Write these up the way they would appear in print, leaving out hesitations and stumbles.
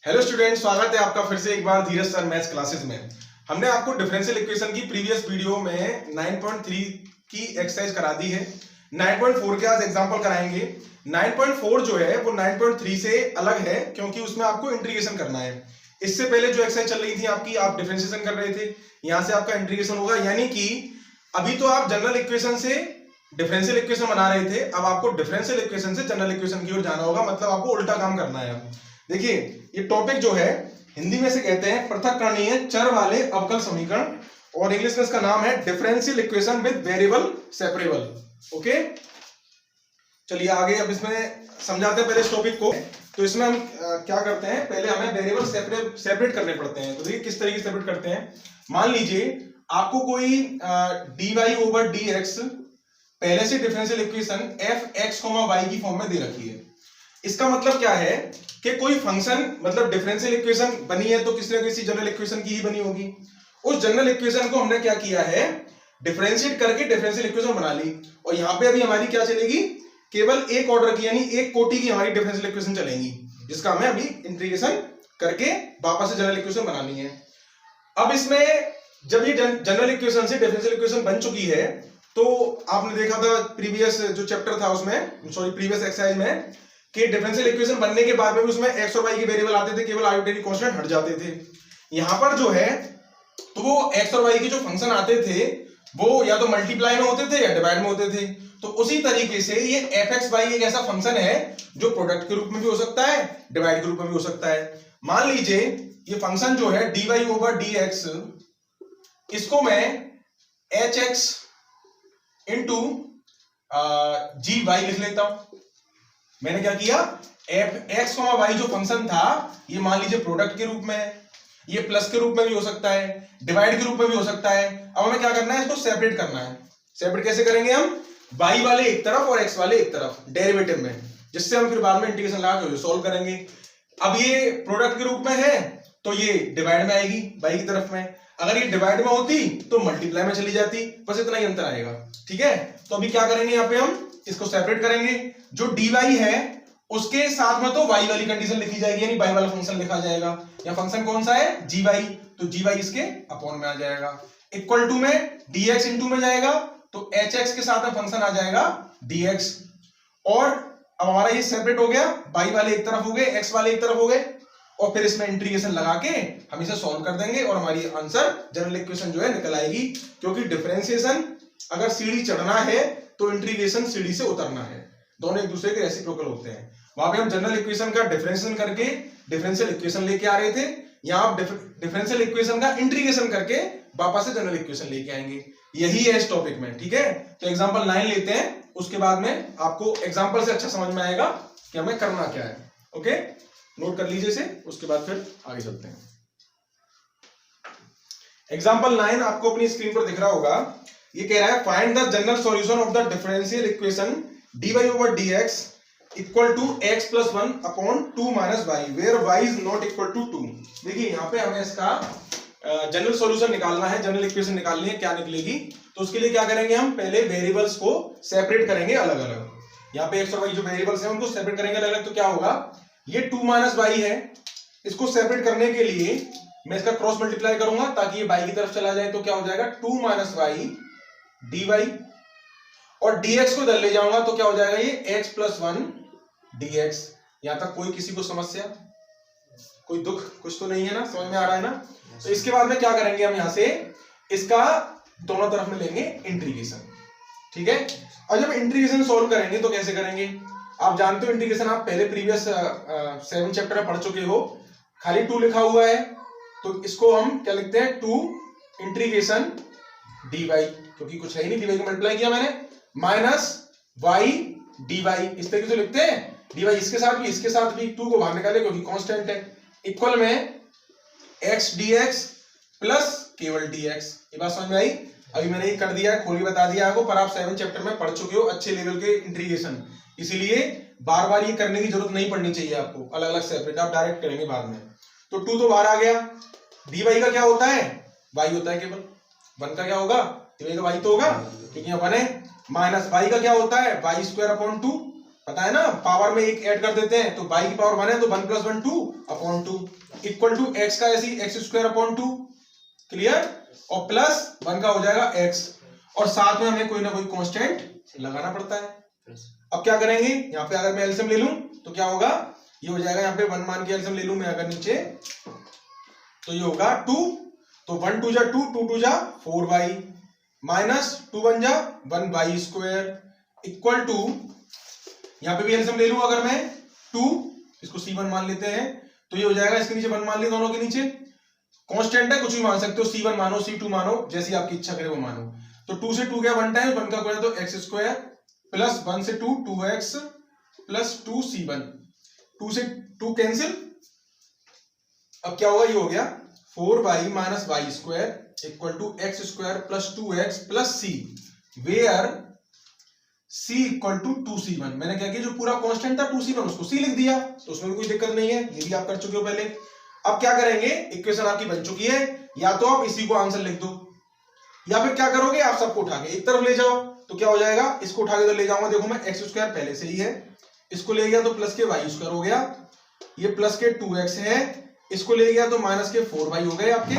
Hello student, स्वागत है आपका फिर से एक बार धीरज सर मैथ्स क्लासेस में। हमने आपको डिफरेंशियल इक्वेशन की प्रीवियस वीडियो में 9.3 की एक्सरसाइज करा दी है। 9.4 के आज एग्जांपल कराएंगे। 9.4 जो है वो 9.3 से अलग है क्योंकि उसमें आपको इंटीग्रेशन करना है। इससे पहले जो एक्सरसाइज चल रही थी आपकी, आप डिफरेंशिएशन कर रहे थे, यहां से आपका इंटीग्रेशन होगा। यानी कि अभी तो आप जनरल इक्वेशन से डिफरेंशियल इक्वेशन बना रहे थे, अब आपको डिफरेंशियल इक्वेशन से जनरल इक्वेशन की ओर जाना होगा। मतलब आपको उल्टा काम करना है। देखिए, ये टॉपिक जो है हिंदी में से कहते हैं पृथक्करणीय चर वाले अवकल समीकरण, और इंग्लिश में इसका नाम है differential equation with variable separable. Okay, चलिए आगे अब इसमें समझाते हैं पहले इस टॉपिक को। तो इसमें हम क्या करते हैं, पहले हमें वेरिएबल सेपरेट करने पड़ते हैं। तो देखिए किस तरीके से सेपरेट करते हैं। मान लीजिए आपको कोई dy ओवर dx पहले से डिफरेंशियल इक्वेशन f(x, y) की फॉर्म में दे रखी है। इसका मतलब क्या है कि कोई फंक्शन, मतलब डिफरेंशियल इक्वेशन बनी है तो किसी न किसी जनरल इक्वेशन की ही बनी होगी। उस जनरल इक्वेशन को हमने क्या किया है, डिफरेंशिएट करके डिफरेंशियल इक्वेशन बना ली। और यहां पे अभी हमारी क्या चलेगी, केवल एक ऑर्डर की यानी एक कोटि की हमारी डिफरेंशियल इक्वेशन चलेंगी, जिसका हमें अभी इंटीग्रेशन करके वापस से जनरल इक्वेशन बनानी है। अब इसमें जब ये जनरल इक्वेशन से डिफरेंशियल इक्वेशन बन चुकी है, तो आपने देखा था प्रीवियस जो चैप्टर था उसमें, सॉरी प्रीवियस एक्सरसाइज में, कि डिफरेंशियल इक्वेशन बनने के बाद में भी उसमें x और y के वेरिएबल आते थे, केवल आर्बिट्रेरी कांस्टेंट हट जाते थे। यहां पर जो है तो वो x और y के जो फंक्शन आते थे वो या तो मल्टीप्लाई में होते थे या डिवाइड में होते थे। तो उसी तरीके से ये fx(y) एक ऐसा फंक्शन है जो प्रोडक्ट के रूप में भी हो सकता है, डिवाइड के रूप में भी हो सकता है। मान लीजिए ये फंक्शन जो है dy ओवर dx, इसको मैं hx इंटू gy लिख लेता हूं। मैंने क्या किया, f(x, y) जो फंक्शन था ये मान लीजिए प्रोडक्ट के रूप में है, ये प्लस के रूप में भी हो सकता है, डिवाइड के रूप में भी हो सकता है। अब हमें क्या करना है, इसको सेपरेट करना है। सेपरेट कैसे करेंगे हम, y वाले एक तरफ और x वाले एक तरफ डेरिवेटिव में, जिससे हम फिर बाद में इंटीग्रेशन लगा के सॉल्व करेंगे। अब ये प्रोडक्ट के रूप में है तो ये डिवाइड में आएगी y की तरफ में, अगर ये डिवाइड में होती तो मल्टीप्लाई में चली जाती, बस इतना ही अंतर आएगा। ठीक है, तो अभी क्या करेंगे, यहाँ पे हम इसको सेपरेट करेंगे। जो dy है उसके साथ में तो y वाली कंडीशन लिखी जाएगी, यानी y वाला फंक्शन लिखा जाएगा। या फंक्शन कौन सा है, gy, तो gy इसके अपॉन में आ जाएगा। इक्वल टू में dx इंटू में जाएगा तो hx के साथ में फंक्शन आ जाएगा dx। और अब हमारा ये सेपरेट हो गया, y वाले एक तरफ हो गए, x वाले एक तरफ हो गए, और फिर इसमें इंटीग्रेशन लगा के हम इसे सॉल्व कर देंगे और हमारी आंसर जनरल इक्वेशन जो है निकल आएगी। क्योंकि डिफरेंशिएशन अगर सीढ़ी चढ़ना है तो इंटीग्रेशन सीढ़ी से उतरना है, दोनों एक दूसरे के रेसिप्रोकल होते हैं। वहां पे हम जनरल इक्वेशन का डिफरेंशिएशन करके डिफरेंशियल इक्वेशन लेके आ रहे थे, यहां आप डिफरेंशियल इक्वेशन का इंटीग्रेशन करके वापस से जनरल इक्वेशन लेके आएंगे। यही है इस टॉपिक में। ठीक है, तो एग्जांपल 9 लेते हैं, उसके बाद में आपको एग्जांपल से अच्छा समझ में आएगा कि हमें करना क्या है। ओके, नोट कर लीजिए इसे, उसके बाद फिर आगे चलते हैं। एग्जांपल 9 आपको अपनी स्क्रीन पर दिख रहा होगा। ये कह रहा है find the general solution of the differential equation dy over dx equal to x plus 1 upon 2 minus y where y is not equal to 2। देखिए यहाँ पे हमें इसका जनरल सॉल्यूशन निकालना है, जनरल इक्वेशन निकालनी है, क्या निकलेगी। तो उसके लिए क्या करेंगे, हम पहले वेरिएबल्स को सेपरेट करेंगे अलग अलग। यहाँ पे x और y जो वेरिएबल्स हैं उनको सेपरेट करेंगे अलग अलग। तो क्या होगा, ये 2 माइनस y है, इसको सेपरेट करने के लिए मैं इसका क्रॉस मल्टीप्लाई करूंगा ताकि ये y की तरफ चला जाए। तो क्या हो जाएगा, 2 माइनस y dy, और dx को इधर ले जाऊंगा तो क्या हो जाएगा, ये x प्लस 1 dx। यहां तक कोई किसी को समस्या, कोई दुख कुछ तो नहीं है ना, समझ में आ रहा है ना। तो इसके बाद में क्या करेंगे, हम यहां से इसका दोनों तरफ में लेंगे इंटीग्रेशन। ठीक है, और जब इंटीग्रेशन सॉल्व करेंगे तो कैसे करेंगे, आप जानते हो इंटीग्रेशन आप पहले प्रीवियस 7 चैप्टर में पढ़ चुके हो। खाली 2 लिखा हुआ है तो इसको हम क्या लिखते हैं, 2 इंटीग्रेशन dy, क्योंकि कुछ है ही नहीं, dy को मल्टीप्लाई किया मैंने, माइनस y dy, इस तरीके से लिखते हैं। dy इसके साथ भी 2 को बाहर निकाले क्योंकि कांस्टेंट है, इक्वल में x dx प्लस केवल dx। ये बात समझ में आई। अभी मैंने ये कर दिया है, खोल के बता दिया आपको, पर आप 7 चैप्टर में पढ़ चुके हो अच्छे लेवल के इंटीग्रेशन, इसीलिए बार बार ये करने की जरूरत नहीं पड़नी चाहिए आपको, अलग अलग सेपरेट आप डायरेक्ट करेंगे बाद में। तो 2 तो बाहर आ गया, dy का क्या होता है, y होता है केवल, 1 का क्या होगा, dy का y तो होगा क्योंकि यहाँ 1 है, माइनस y का क्या होता है, y स्क्वायर अपॉन 2, पता है ना, पावर में एक ऐड कर देते हैं, तो y की पावर 1 है तो 1 + 1 2 अपॉन 2 इक्वल टू x का ऐसी x² अपॉन 2, क्लियर, और प्लस 1 का हो जाएगा x, और साथ में हमें कोई ना कोई कांस्टेंट लगाना पड़ता है। अब क्या करेंगे, यहाँ पे अगर मैं एलसीएम ले लूं तो क्या होगा, ये हो जाएगा, यहाँ पे 1 मान के एलसीएम ले लूं मैं अगर नीचे, तो ये होगा 2, तो 1 2 जा 2, 2 2 जा 4y माइनस 2 1 जा 1y² इक्वल टू, यहाँ पे भी एलसीएम ले लूं अगर मैं 2, इसको c1 मान लेते हैं, तो ये हो जाएगा, इसके नीचे 1 मान लिया, दोनों के नीचे कांस्टेंट है, कुछ भी मान सकते हो, c1 मानो c2 मानो, जैसी आपकी इच्छा करे वो मानो। तो 2 से 2 गया 1 टाइम, 1 का गया तो x² प्लस 1 से 2 2x प्लस 2c1, 2 से 2 कैंसिल, अब क्या होगा, ये हो गया 4y minus y² equal to x² plus 2x plus c, where c equal to 2c1। मैंने क्या किया, जो पूरा कांस्टेंट था 2c1 उसको c लिख दिया, तो उसमें भी कोई दिक्कत नहीं है, ये भी आप कर चुके हो पहले। अब क्या करेंगे, इक्वेशन आपकी बन चुकी है, या तो आप इसी को आंसर लिख दो, या फिर क्या करोगे, आप सबको उठा के एक तरफ ले जाओ, तो क्या हो जाएगा, इसको उठा के तो ले जाऊंगा, देखो मैं x² पहले से ही है, इसको ले गया तो प्लस के y² हो गया, ये प्लस के 2x है, इसको ले गया तो माइनस के 4y हो गए आपके,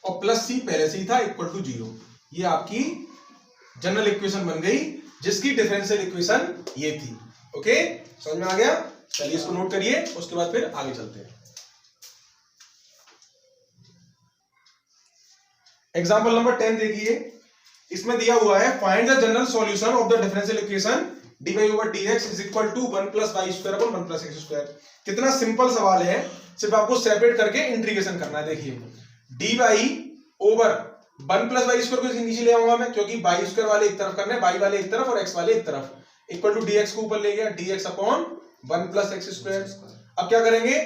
और प्लस c पहले से ही था इक्वल टू 0। ये आपकी जनरल इक्वेशन बन गई, जिसकी डिफरेंशियल इक्वेशन ये थी। ओके, समझ में आ गया, चलिए इसको नोट करिए, उसके बाद फिर आगे चलते हैं। एग्जाम्पल नंबर 10 देखिए, इसमें दिया हुआ है find the general solution of the differential equation dy/dx is equal to 1 + y² upon 1 + x²। कितना सिंपल सवाल है, सिर्फ आपको सेपरेट करके इंटीग्रेशन करना है। देखिए dy ओवर 1 + y² को नीचे ले आऊंगा मैं, क्योंकि y² वाले एक तरफ करना है, y वाले एक तरफ और x वाले एक तरफ, इक्वल टू dx को ऊपर ले गया, dx अपॉन 1 + x²। अब क्या करेंगे,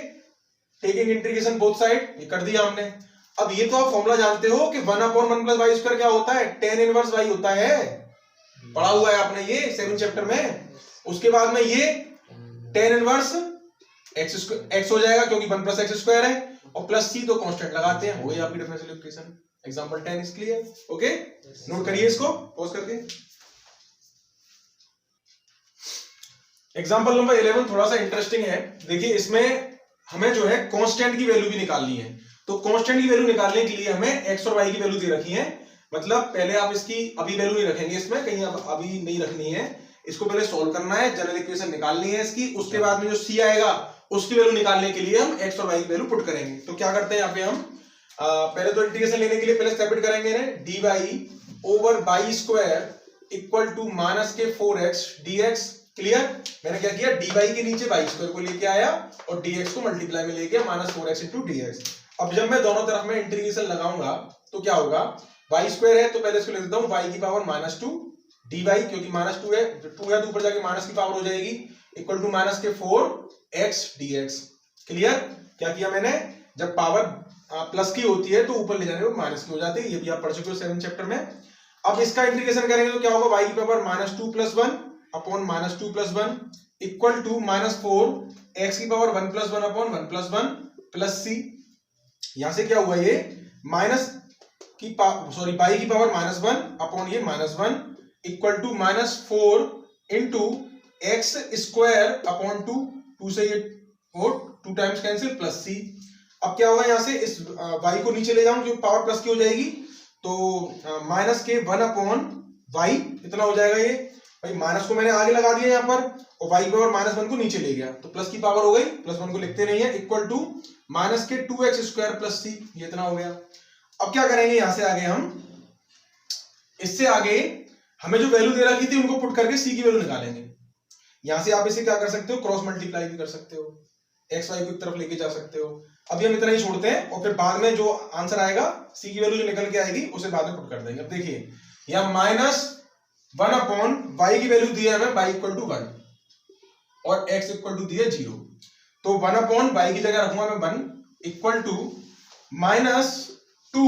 टेकिंग इंटीग्रेशन बोथ साइड, ये कर दिया हमने। अब ये तो आप फॉर्मूला जानते हो कि 1/1 + y² क्या होता है, tan इनवर्स y होता है, पढ़ा हुआ है आपने ये 7 चैप्टर में। उसके बाद में ये tan इनवर्स x हो जाएगा, क्योंकि 1 + x² है, और प्लस c तो कांस्टेंट लगाते हैं, वही आपकी differential equation. Example 10 is clear, okay, note करिए इसको पॉज करके। एग्जांपल नंबर 11 थोड़ा सा इंटरेस्टिंग है। देखिए इसमें हमें जो है कांस्टेंट की वैल्यू भी निकालनी है, तो कांस्टेंट की वैल्यू निकालने के लिए हमें x और y की वैल्यू दे रखी है, मतलब पहले आप इसकी अभी वैल्यू नहीं रखेंगे, इसमें कहीं अभी नहीं रखनी है, इसको पहले सॉल्व करना है, जनरल इक्वेशन निकालनी है इसकी, उसके बाद में जो c आएगा उसकी वैल्यू निकालने के लिए हम x और y की वैल्यू पुट करेंगे। तो क्या करते हैं यहाँ पे हम पहले तो इंटीग्रेशन लेने के लिए पहले सेपरेट करेंगे ना, dy/y² इक्वल टू माइनस के 4x dx, क्लियर। मैंने क्या किया, dy के नीचे y² को लेके आया और dx को मल्टीप्लाई में ले गया, माइनस 4x इंटू dx। अब जब मैं दोनों तरफ में इंटीग्रेशन लगाऊंगा तो क्या होगा, y² है तो पहले इसको लिख देता हूं y की पावर -2 dy, क्योंकि -2 है, 2 है तो ऊपर जाके माइनस की पावर हो जाएगी, इक्वल टू माइनस के 4x dx, क्लियर। क्या किया मैंने, जब पावर प्लस की होती है तो ऊपर ले जाने पर माइनस की हो जाती है, ये भी आप पढ़ चुके हो 7 चैप्टर में। अब इसका इंटीग्रेशन करेंगे तो क्या होगा, y की power -2 + 1 upon -2 + 1 equal to -4 x की पावर 1 + 1 अपॉन 1 + 1 प्लस c। यहां से क्या हुआ, ये माइनस की सॉरी y की पावर -1 अपॉन ये -1 equal to -4 into x² upon 2 से ये 2 टाइम्स कैंसिल प्लस c। अब क्या होगा, यहां से इस y को नीचे ले जाऊं, जो पावर प्लस की हो जाएगी, तो माइनस के 1 अपॉन y इतना हो जाएगा, ये भाई माइनस को मैंने आगे लगा दिया यहाँ पर, और y की पावर -1 को नीचे ले गया, तो प्लस की पावर हो गई, +1 को लिखते नहीं है, इक्वल टू माइनस के 2x² प्लस c, ये इतना हो गया। अब क्या करेंगे, यहां से आगे हम इससे आगे हमें जो वैल्यू दे रखी थी उनको पुट करके c की वैल्यू निकालेंगे। यहां से आप इसे क्या कर सकते हो, क्रॉस मल्टीप्लाई भी कर सकते हो, x y को एक तरफ लेके जा सकते हो। अभी हम इतना ही छोड़ते हैं, और फिर बाद में जो आंसर आएगा c की वैल्यू जो निकल के आएगी उसे बाद में पुट कर देंगे। अब देखिए यहां -1 अपॉन y की वैल्यू दी है हमें, y इक्वल टू 1 और x इक्वल टू दी है 0, तो 1 अपॉन y की जगह रखूंगा मैं 1 इक्वल टू -2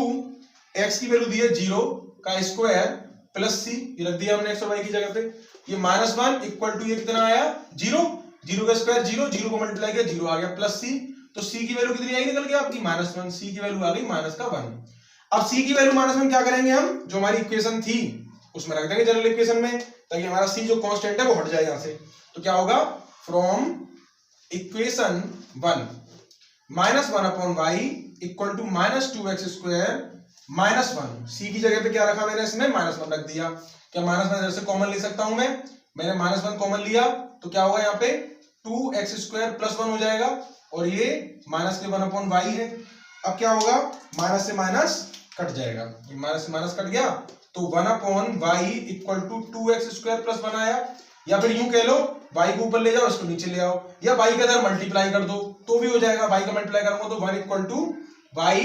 x की वैल्यू दी है 0 का स्क्वायर प्लस c, ये रख दिया हमने x और y की जगह पे। ये -1 इक्वल टू ये कितना आया 0, 0 का स्क्वायर 0, 0 को मल्टीप्लाई किया 0 आ गया प्लस c, तो c की वैल्यू कितनी आई निकल के आपकी -1, c की वैल्यू आ गई -1। अब c की वैल्यू -1 क्या करेंगे हम, जो हमारी इक्वेशन थी उसमें रख देंगे जनरल इक्वेशन में, ताकि हमारा सी जो कांस्टेंट है वो हट जाए यहां से। तो क्या होगा, from equation 1 -1/y equal to -2x² -1, C की जगह पे क्या रखा मैंने, इसमें -1 रख दिया। क्या -1 इधर से कॉमन ले सकता हूं मैंने -1 कॉमन लिया, तो क्या होगा यहाँ पे 2x² + 1 हो जाएगा, और ये माइनस के 1/y है। अब क्या होगा, माइनस से माइनस कट जाएगा, माइनस से माइनस कट गया, तो 1/y इक्वल टू 2x² + 1 आया। या फिर यूं कह लो, y को ऊपर ले जाओ, इसको नीचे ले आओ, या y के अंदर मल्टीप्लाई कर दो तो भी हो जाएगा। y का मल्टीप्लाई करूंगा तो 1 इक्वल टू y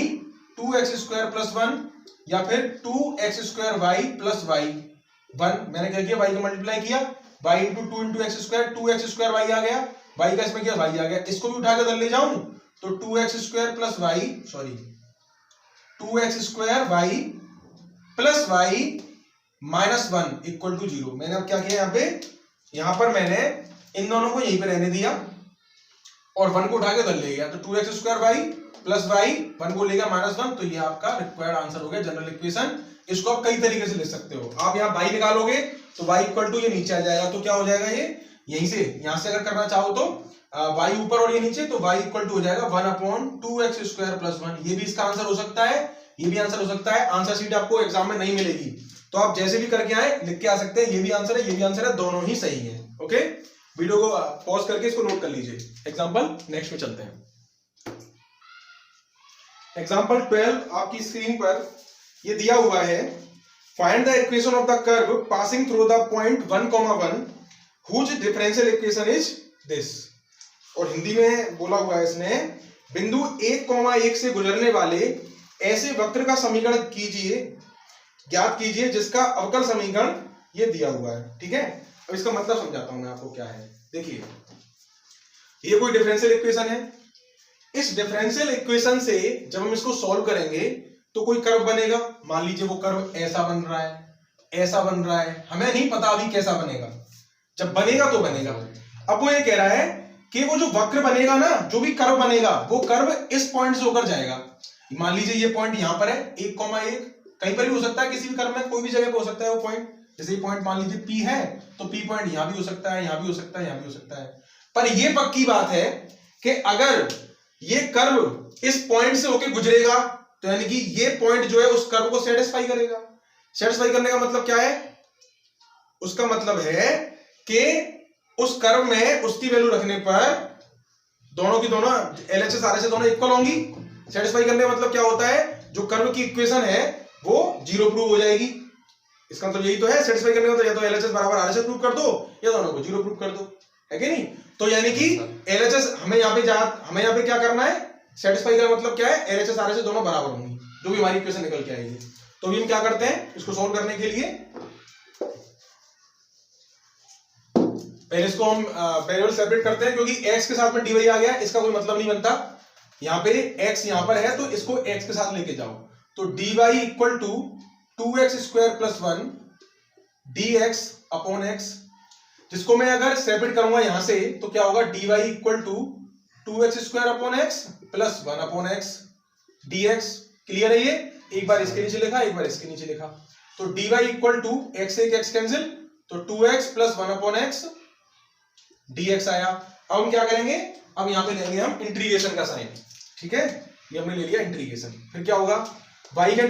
2x² + 1, या फिर 2x²y + y 1। मैंने क्या किया, y का मल्टीप्लाई किया, y into 2 into x², 2x²y आ गया, y का इसमें क्या y आ गया, इसको भी उठा के अंदर ले जाऊं तो 2x² + y, sorry 2x²y + y -1 equal to 0। मैंने अब क्या किया, यहां पर मैंने इन दोनों को यहीं पे रहने दिया और 1 को उठा के उधर ले गया, तो 2x²y + y 1 को ले गया -1, तो ये आपका रिक्वायर्ड आंसर हो गया जनरल इक्वेशन। इसको आप कई तरीके से लिख सकते हो। आप यहाँ y निकालोगे तो y इक्वल टू ये नीचे आ जाएगा, तो क्या हो जाएगा, ये यहीं से यहां से अगर करना चाहो तो y ऊपर और ये नीचे, तो y इक्वल टू हो जाएगा 1/2x² + 1। ये भी इसका आंसर हो सकता है, ये भी आंसर हो सकता है। आंसर शीट आपको एग्जाम में नहीं मिलेगी, तो आप जैसे भी करके आए लिख के आ सकते हैं, ये भी आंसर है, ये भी आंसर है, दोनों ही सही है। ओके, वीडियो को पॉज करके इसको नोट कर लीजिए। एग्जाम्पल नेक्स्ट में चलते हैं। एग्जाम्पल 12 आपकी स्क्रीन पर ये दिया हुआ है, find the equation of the curve passing through the point 1,1 whose differential equation is this. और हिंदी में बोला हुआ है इसने, बिंदु 1,1 से गुजरने वाले ऐसे वक्र का समीकरण कीजिए, ज्ञात कीजिए जिसका अवकल समीकरण ये दिया हुआ है। ठीक है, अब इसका मतलब समझाता हूं मैं आपको क्या है। देखिए, ये कोई डिफरेंशियल इक्वेशन है, इस डिफरेंशियल इक्वेशन से जब हम इसको सॉल्व करेंगे तो कोई कर्व बनेगा। मान लीजिए वो कर्व ऐसा बन रहा है, ऐसा बन रहा है, हमें नहीं पता अभी कैसा बनेगा, जब बनेगा तो बनेगा। अब वो ये कह रहा है कि वो जो वक्र बनेगा ना, जो भी कर्व बनेगा, वो कर्व इस पॉइंट से होकर जाएगा। मान लीजिए ये पॉइंट यहां पर है 1,1, कहीं पर भी हो सकता है, किसी भी कर्व में कोई भी जगह पे हो सकता है वो पॉइंट। जैसे ये पॉइंट मान लीजिए P है, तो P पॉइंट यहां भी हो सकता है, यहां भी हो सकता है, यहां भी हो सकता है। पर ये पक्की बात है कि अगर ये कर्व इस पॉइंट से होकर गुजरेगा तो यानी कि ये पॉइंट जो है उस कर्व को सेटिस्फाई करेगा। सेटिस्फाई करने का मतलब क्या है, उसका मतलब है कि उस कर्व में उसकी वैल्यू रखने पर दोनों की दोनों LHS RHS दोनों इक्वल होंगी। सेटिस्फाई करने का मतलब क्या होता है, जो कर्व की इक्वेशन है वो 0 प्रूव हो जाएगी। इसका मतलब यही तो है, सेटिस्फाई करने का मतलब या तो LHS = RHS प्रूव कर दो या दोनों को 0 प्रूव कर दो, है कि नहीं। तो यानी कि LHS हमें यहाँ पे क्या करना है, सेटिस्फाई का मतलब क्या है, LHS RHS दोनों बराबर होंगी, जो भी हमारी इक्वेशन निकल के आएगी। तो हम क्या करते हैं, इसको सोल्व करने के लिए पहले इसको हम वेरिएबल सेपरेट करते हैं, क्योंकि x के साथ में dy आ गया, इसका कोई मतलब नहीं बनता। यहाँ पे x यहाँ पर है तो इसको x के साथ लेके जाओ, तो dy equal to 2x² + 1 dx/x, जिसको मैं अगर सेपरेट करूंगा यहां से तो क्या होगा, dy equal to 2x² + 1/x dx। Clear है ये, एक बार इसके नीचे लिखा, एक बार इसके नीचे लिखा, तो dy इक्वल टू x एक x कैंसिल, तो 2x + 1/x dx आया। अब हम क्या करेंगे, अब यहां पे लेंगे हम इंटीग्रेशन का साइन। ठीक है, ये हमने ले लिया इंटीग्रेशन। फिर क्या होगा, y का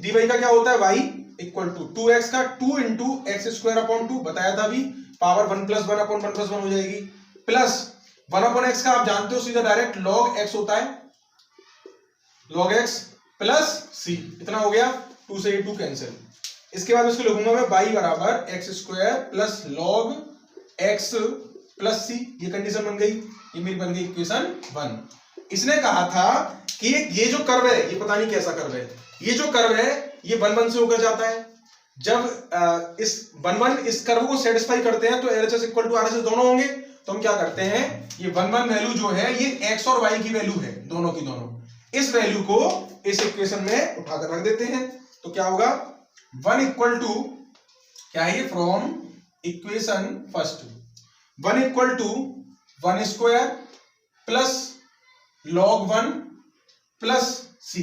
dy का क्या होता है, y इक्वल टू 2x का 2 इंटू x²/2 बताया था अभी, पावर 1 + 1/1 + 1 हो जाएगी, प्लस 1/x का आप जानते हो सीधा डायरेक्ट log x होता है, log x प्लस c, इतना हो गया, 2 से 2 कैंसिल। इसके बाद इसको लिखूंगा मैं y = x² + log x + c, ये कंडीशन बन गई, ये मेरी बन गई इक्वेशन 1। इसने कहा था कि ये जो कर्व है, ये पता नहीं कैसा कर्व है, ये जो कर्व है ये 1,1 से होकर जाता है। जब इस 1,1 इस कर्व को सेटिस्फाई करते हैं तो LHS = RHS दोनों होंगे। तो हम क्या करते हैं, ये 1,1 वैल्यू जो है ये x और y की वैल्यू है, दोनों की दोनों, इस वैल्यू को इस इक्वेशन में उठाकर रख देते हैं। तो क्या होगा, 1 इक्वल टू क्या है ये, from equation first 1 equal to 1² plus log 1 plus c।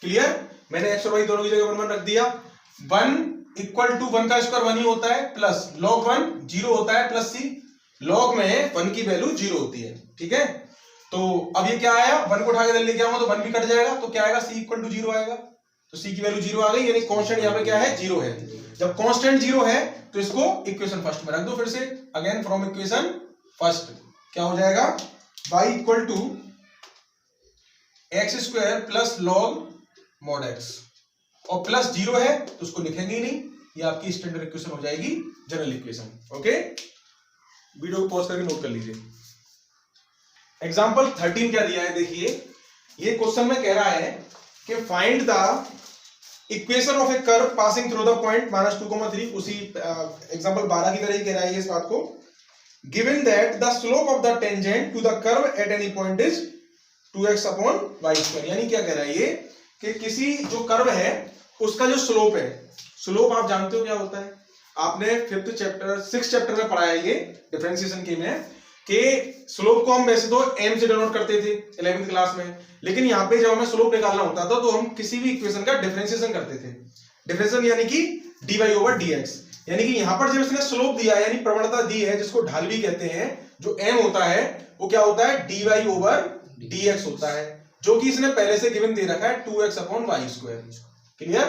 Clear, मैंने x और y दोनों की जगह 1,1 रख दिया। 1 इक्वल टू 1 का स्क्वायर 1 ही होता है, प्लस log 1 0 होता है, प्लस c log में 1 की वैल्यू 0 होती है। ठीक है, तो अब ये क्या आया, 1 को उठा के इधर लेके आऊंगा तो 1 भी कट जाएगा, तो क्या आएगा, c इक्वल टू 0 आएगा। तो c की वैल्यू 0 आ गई, यानी कांस्टेंट यहाँ पे क्या है, 0 है। जब कांस्टेंट 0 है तो इसको इक्वेशन फर्स्ट में रख दो। फिर से अगेन फ्रॉम इक्वेशन फर्स्ट क्या हो जाएगा, y equal to x square plus log mod x, और प्लस 0 है तो उसको लिखेंगे ही नहीं, ये आपकी स्टैंडर्ड इक्वेशन हो जाएगी, जनरल इक्वेशन। ओके, वीडियो को पॉज करके नोट कर लीजिए। एग्जांपल 13 क्या दिया है, देखिए ये क्वेश्चन में कह रहा है कि find the equation of A curve passing through the point -2, उसी एग्जांपल 12 की तरह ही कह रहा है इस बात को। Given that the slope of the tangent to the curve at any point is 2x upon y²। यानी क्या कह रहा है ये कि किसी जो कर्व है उसका जो स्लोप है, स्लोप आप जानते हो क्या होता है, आपने 6th चैप्टर में पढ़ा है ये डिफरेंशिएशन के में, कि स्लोप को हम वैसे तो m से डिनोट करते थे 11th क्लास में, लेकिन यहाँ पे जब हमें स्लोप निकालना होता था तो हम किसी भी इक्वेशन का डिफरेंशिएशन करते थे। डिफरेंशिएशन यानी कि dy/dx, यानी कि यहाँ पर जब इसने स्लोप दिया है, यानी प्रवणता दी है, जिसको ढाल भी कहते हैं, जो m होता है वो क्या होता है, dy/dx होता है, जो कि इसने पहले से गिवन दे रखा है 2x अपॉन y²। क्लियर?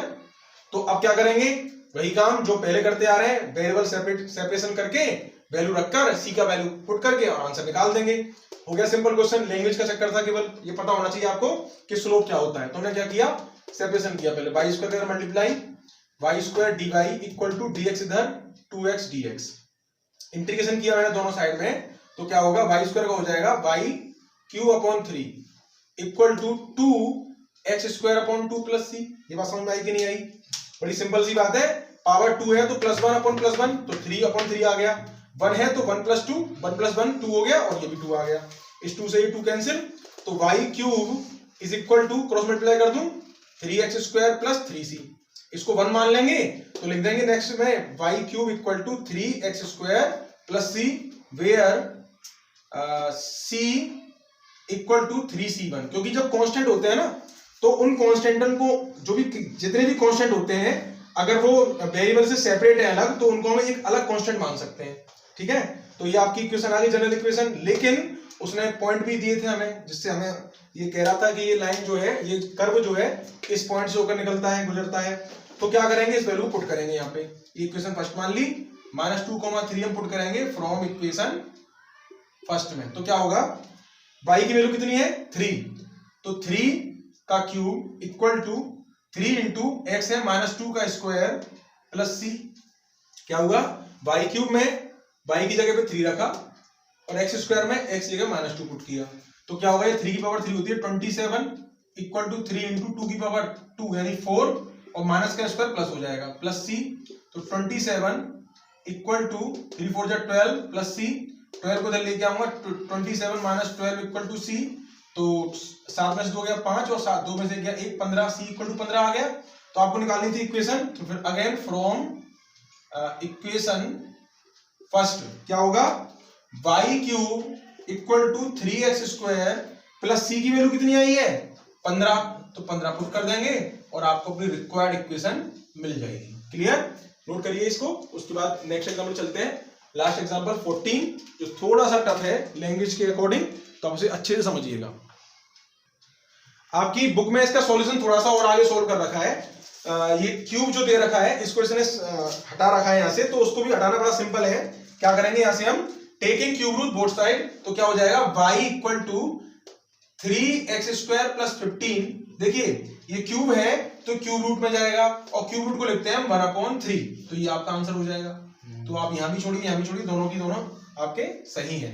तो अब क्या करेंगे, वही काम जो पहले करते आ रहे हैं, वेरिएबल सेपरेशन करके वैल्यू रखकर c का वैल्यू पुट करके और आंसर निकाल देंगे। हो गया सिंपल क्वेश्चन। लैंग्वेज का चक्कर था, केवल ये पता होना चाहिए आपको कि स्लोप क्या होता है। तो हमने क्या किया, सेपरेशन किया, पहले y² का multiply y² dy equal to dx इधर 2x dx, इंटीग्रेशन किया मैंने दोनों साइड में, तो क्या होगा, y² का हो जाएगा y³ upon 3 equal to 2x² upon 2 plus c। ये बात समझ में आई कि नहीं आई? बड़ी सिंपल सी बात है, पावर 2 है तो +1 अपॉन +1, तो 3 अपॉन 3 आ गया, 1 है तो 1 + 2, 1 + 1 2 हो गया, और ये भी 2 आ गया, इस 2 से ये 2 कैंसिल, तो y³ is equal to, cross multiply कर दूं, 3x² प्लस 3c, इसको 1 मान लेंगे तो लिख देंगे नेक्स्ट में y³ equal to 3x² plus c, where c equal to 3c1, क्योंकि जब कांस्टेंट होते हैं ना तो उन कांस्टेंटन को, जो भी जितने भी कांस्टेंट होते हैं, अगर वो वेरिएबल से सेपरेट है अलग, तो उनको हम एक अलग कांस्टेंट मान सकते हैं। ठीक है, तो ये आपकी इक्वेशन आ गई, जनरल इक्वेशन। लेकिन उसने पॉइंट भी दिए थे हमें, जिससे हमें ये कह रहा था कि ये लाइन जो है, ये कर्व जो है, इस पॉइंट से होकर निकलता है, गुजरता है। तो क्या करेंगे, इस वैल्यू पुट करेंगे यहाँ पे, ये इक्वेशन फर्स्ट मान ली, -2, 3 हम पुट करेंगे फ्रॉम इक्वेशन फर्स्ट में। तो क्या होगा, y की वैल्यू कितनी है, 3, तो 3 का cube equal to 3 into x है -2 का स्क्वायर प्लस c, क्या हुआ, y³ में y की जगह पे 3 रखा और x² में x की जगह -2 पुट किया, तो क्या होगा, ये 3 की पावर 3 होती है 27 इक्वल टू 3 इंटू 2 की पावर 2 यानी 4, और माइनस का स्क्वायर प्लस हो जाएगा प्लस c, तो 27 इक्वल टू 3 4 जा 12 प्लस c, 12 को इधर लेके आऊंगा, 27 - 12 इक्वल टू c, तो 7 में से 2 गया 5 और 7 2 में से गया 1, 15, c इक्वल टू 15 आ गया। तो आपको निकालनी थी इक्वेशन, तो फिर अगेन फ्रॉम इक्वेशन फर्स्ट क्या होगा, y³ equal to 3x² plus c की वैल्यू कितनी आई है, 15, तो 15 पुट कर देंगे और आपको अपनी रिक्वायर्ड इक्वेशन मिल जाएगी। क्लियर? नोट करिए इसको। उसके बाद नेक्स्ट एग्जांपल चलते हैं, लास्ट एग्जांपल 14, जो थोड़ा सा टफ है लैंग्वेज के अकॉर्डिंग, तो आप उसे अच्छे से समझिएगा। आपकी बुक में इसका सॉल्यूशन थोड़ा सा और आगे सोल्व कर रखा है। ये क्यूब जो दे रखा है, इसको इसने हटा रखा है यहाँ से, तो उसको भी हटाना बड़ा सिंपल है। क्या करेंगे, यहाँ से हम taking cube root both side, तो क्या हो जाएगा, y equal to 3x² plus 15। देखिए ये क्यूब है तो क्यूब रूट में जाएगा, और क्यूब रूट को लिखते हैं हम 1/3, तो ये आपका आंसर हो जाएगा। तो आप यहाँ भी छोड़िए, यहाँ भी छोड़िए, दोनों की दोनों आपके सही है।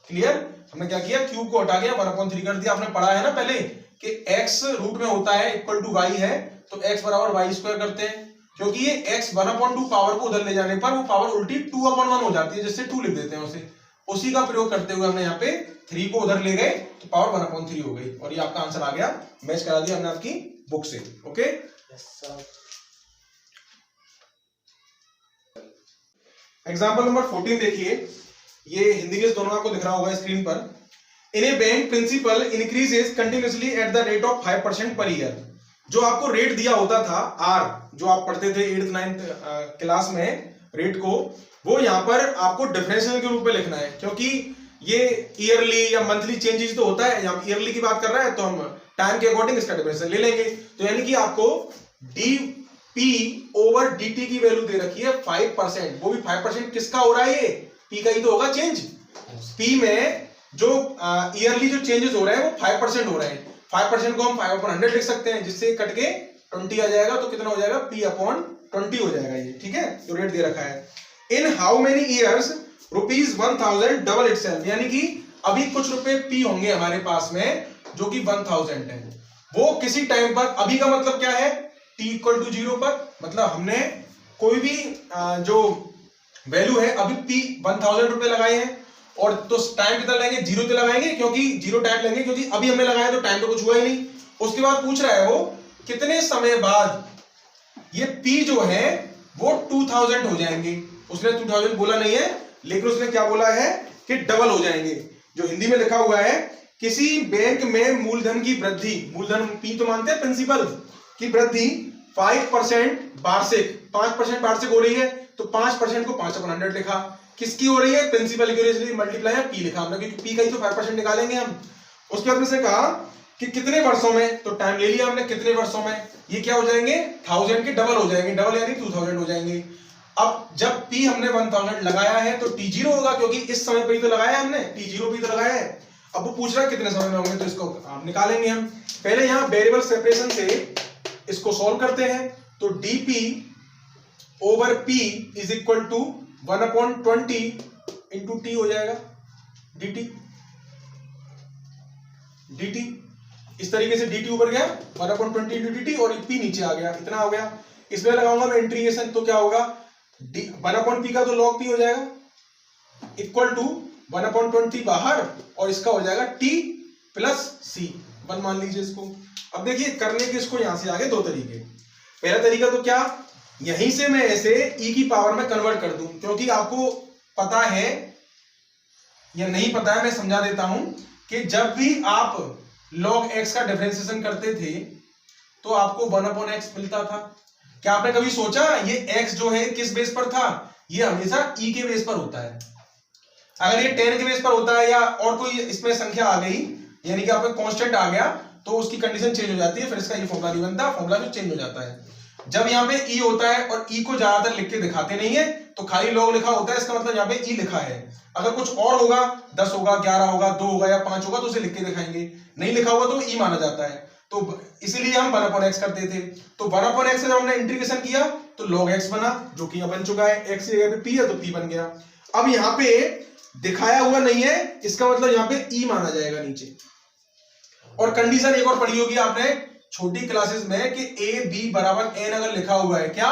क्लियर? हमने क्या किया, क्यूब को हटा गया, 1/3 कर दिया। आपने पढ़ा है ना पहले कि x रूट में होता है इक्वल टू y है, तो x बराबर y² करते हैं, क्योंकि ये x 1/2 पावर को उधर ले जाने पर वो पावर उल्टी 2/1 हो जाती है, जिससे 2 लिख देते हैं उसे। उसी का प्रयोग करते हुए हमने यहाँ पे 3 को उधर ले गए, तो पावर 1/3 हो गई, और ये आपका आंसर आ गया। मैच करा दिया हमने आपकी बुक से। ओके, एग्जाम्पल नंबर 14 देखिए, ये हिंदी इंग्लिश दोनों आपको दिख रहा होगा स्क्रीन पर। In a bank principal increases continuously at the rate of 5% per year, जो आपको रेट दिया होता था आर, जो आप पढ़ते थे 8th 9th क्लास में रेट को, वो यहाँ पर आपको डिफरेंशियल के रूप में लिखना है, क्योंकि ये ईयरली या मंथली चेंजेस तो होता है, यहाँ ईयरली की बात कर रहा है तो हम टाइम के अकॉर्डिंग इसका डिफरेंशियल ले लेंगे। तो यानी कि आपको dp ओवर dt की वैल्यू दे रखी है 5%, वो भी 5% किसका हो रहा है, ये p का ही तो होगा चेंज। p में जो ईयरली जो चेंजेस हो रहे हैं वो 5% हो रहे हैं। 5% को हम 5/100 लिख सकते हैं, जिससे कट के 20 आ जाएगा, तो कितना हो जाएगा p/20 हो जाएगा ये, ठीक है। तो रेट दे रखा है। In how many years ₹1000 double itself, यानी कि अभी कुछ रुपए p होंगे हमारे पास में जो कि 1000 है, वो किसी टाइम पर, अभी का मतलब क्या है, t = 0 पर, मतलब हमने कोई भी जो वैल्यू है अभी p 1000 रुपए लगाए हैं, और तो टाइम कितना लगाएंगे, 0 पे लगाएंगे, क्योंकि 0 टाइम लेंगे, क्योंकि अभी हमने लगाया तो टाइम तो कुछ हुआ ही नहीं। उसके बाद पूछ रहा है वो कितने समय बाद ये p जो है वो 2000 हो जाएंगे। उसने 2000 बोला नहीं है, लेकिन उसने क्या बोला है कि डबल हो जाएंगे। जो हिंदी में लिखा हुआ है, किसी बैंक में मूलधन की वृद्धि, मूलधन p तो मानते हैं प्रिंसिपल की वृद्धि 5% वार्षिक, 5% वार्षिक हो रही है, तो 5% को 5/100 लिखा। किसकी हो रही है, प्रिंसिपल की, इसलिए मल्टीप्लाई है p लिखा हमने, क्योंकि p का ही तो 5% निकालेंगे हम। उसके बाद उसने कहा कि कितने वर्षों में, तो टाइम ले लिया हमने, कितने वर्षों में ये क्या हो जाएंगे, 1000 के डबल हो जाएंगे, डबल यानी 2000 हो जाएंगे। अब जब p हमने 1000 लगाया है तो t0 होगा, क्योंकि इस समय पे ही तो लगाया है हमने, t0 भी तो लगाया है। अब वो पूछ रहा है कितने समय में होंगे, तो इसको आप निकालेंगे हम। पहले यहाँ वेरिएबल सेपरेशन से इसको सॉल्व करते हैं, तो dp over p is equal to 1/20 into t हो जाएगा dt। इस तरीके से dt ऊपर गया 1/20 इंटू dt, और p नीचे आ गया, इतना हो गया। इसमें लगाऊंगा मैं इंटीग्रेशन, तो क्या होगा, 1/p का तो log p हो जाएगा, इक्वल टू 1/20 बाहर, और इसका हो जाएगा t प्लस c 1 मान लीजिए इसको। अब देखिए करने के इसको यहां से आगे दो तरीके। पहला तरीका तो क्या, यहीं से मैं ऐसे e की पावर में कन्वर्ट कर दूं, क्योंकि आपको पता है या नहीं पता है, मैं समझा देता हूं कि जब भी आप log x का डिफरेंशिएशन करते थे तो आपको 1/x मिलता था। क्या आपने कभी सोचा ये x जो है किस बेस पर था, ये हमेशा e के बेस पर होता है। अगर ये 10 के बेस पर होता है या और कोई इसमें संख्या आ गई, यानी कि आपका कांस्टेंट आ गया, तो उसकी कंडीशन चेंज हो जाती है, फिर इसका ये फॉर्मूला नहीं बनता, फॉर्मूला भी चेंज हो जाता है। जब यहाँ पे e होता है, और e को ज्यादातर लिख के दिखाते नहीं है, तो खाली log लिखा होता है, इसका मतलब यहाँ पे e लिखा है। अगर कुछ और होगा, 10 होगा, 11 होगा, 2 होगा या 5 होगा, तो उसे लिख के दिखाएंगे, नहीं लिखा हुआ तो e माना जाता है। तो इसीलिए हम 1/x करते थे। तो 1/x से जब हमने इंटीग्रेशन किया तो log x बना, जो कि यहाँ बन चुका है, x की जगह पे p है तो p बन गया। अब यहाँ पे दिखाया हुआ नहीं है, इसका मतलब यहाँ पे e माना जाएगा नीचे। और कंडीशन एक और पढ़ी होगी आपने छोटी क्लासेस में कि a b बराबर n अगर लिखा हुआ है, क्या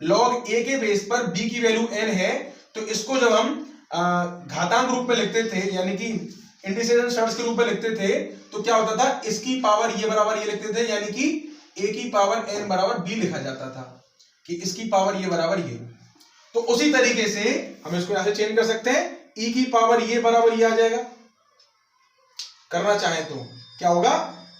log a के बेस पर b की वैल्यू n है, तो इसको जब हम घातांक रूप में लिखते थे, यानी कि इंटीग्रेशन स्टर्स के रूप में लिखते थे, तो क्या होता था, इसकी पावर ये बराबर ये लिखते थे, यानी कि a की पावर n बराबर b लिखा जाता था, कि इसकी पावर ये बराबर ये। तो उसी तरीके से हम इसको यहां से चेंज कर सकते हैं, e की पावर ये बराबर ये आ जाएगा, करना चाहे तो क्या होगा,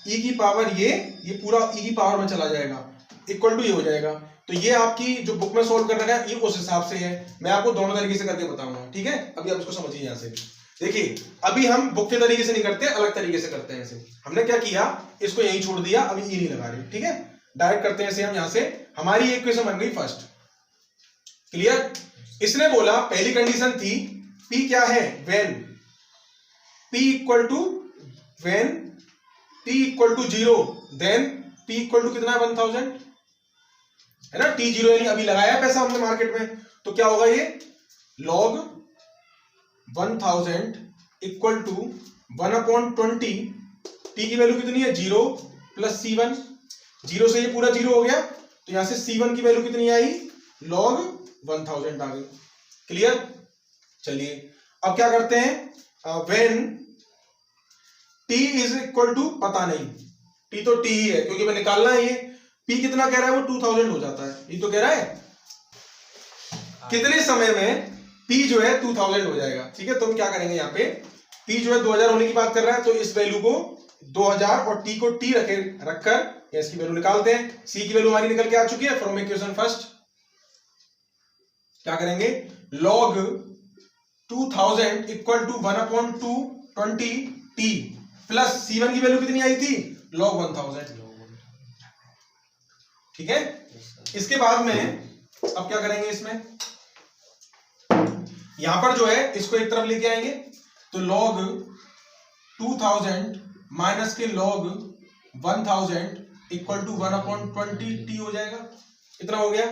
e की पावर ये पूरा e की पावर में चला जाएगा, इक्वल टू ये हो जाएगा। तो ये आपकी जो बुक में सोल्व कर रखा है ये उस हिसाब से है, मैं आपको दोनों तरीके से करके बताऊंगा, ठीक है। अभी आप इसको समझिए। यहां से देखिए, अभी हम बुक के तरीके से नहीं करते, अलग तरीके से करते हैं इसे। हमने क्या किया, इसको यहीं छोड़ दिया, अभी ई नहीं लगा रहे, ठीक है। डायरेक्ट करते हैं इसे हम। यहां से हमारी इक्वेशन बन गई फर्स्ट, क्लियर। इसने बोला पहली कंडीशन थी p क्या है, when p equal to when t equal to 0 then p equal to कितना है 1000 है ना, t0 यानी अभी लगाया पैसा हमने मार्केट में, तो क्या होगा ये log 1000 इक्वल टू 1/20, t की वैल्यू कितनी है 0 प्लस c1, 0 से ये पूरा 0 हो गया, तो यहां से c1 की वैल्यू कितनी आई, log 1000 आ गई, क्लियर। चलिए अब क्या करते हैं, when t is equal to, पता नहीं t तो t ही है क्योंकि मैं निकालना है, ये p कितना कह रहा है वो 2000 हो जाता है, ये तो कह रहा है कितने समय में p जो है 2000 हो जाएगा, ठीक है। तो हम क्या करेंगे, यहाँ पे p जो है 2000 होने की बात कर रहा है, तो इस वैल्यू को 2000 और t को t रखकर एस की वैल्यू निकालते हैं। सी की वैल्यू हमारी निकल के आ चुकी है फ्रॉम इक्वेशन फर्स्ट। क्या करेंगे, log 2000 equal to 1/220 t plus C1 की वैल्यू कितनी आई थी, log 1000। ठीक है, इसके बाद में अब क्या करेंगे, इसमें यहां पर जो है इसको एक तरफ लेके आएंगे, तो log 2000 माइनस के log 1000 इक्वल टू 1/20 t हो जाएगा। इतना हो गया।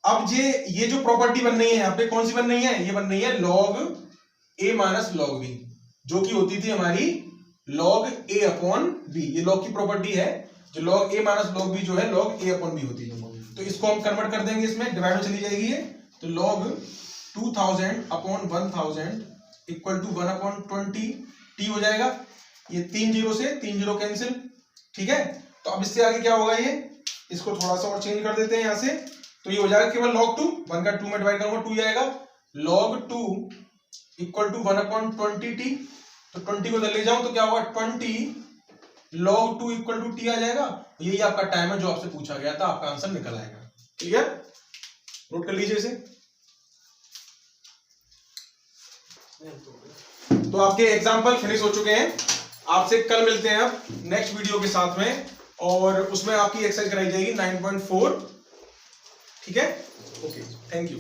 अब ये जो प्रॉपर्टी बन रही है यहाँ पे, कौन सी बन रही है, ये बन रही है log a minus log b, जो कि होती थी हमारी log a अपॉन b। ये log की प्रॉपर्टी है, जो log a minus log b जो है log a अपॉन b होती है। तो इसको हम कन्वर्ट कर देंगे, इसमें डिवाइड में चली जाएगी ये, तो log 2000 upon 1000 equal to 1/20 t हो जाएगा। ये 3 0 से 3 0 कैंसिल। ठीक है, तो अब इससे आगे क्या होगा, ये इसको थोड़ा सा और चेंज कर देते हैं यहाँ से, तो ये हो जाएगा केवल log 2, 1 का 2 में डिवाइड करूंगा 2 ही आएगा, log 2 इक्वल टू 1/20 t। तो 20 को ले जाऊं तो क्या होगा, 20 log 2 इक्वल टू t आ जाएगा। यही आपका टाइम है जो आपसे पूछा गया था, आपका आंसर निकल आएगा। क्लियर, नोट कर लीजिए इसे। तो आपके एग्जाम्पल फिनिश हो चुके हैं। आपसे कल मिलते हैं अब नेक्स्ट वीडियो के साथ में, और उसमें आपकी एक्सरसाइज कराई जाएगी 9.4। ठीक है, ओके, थैंक यू।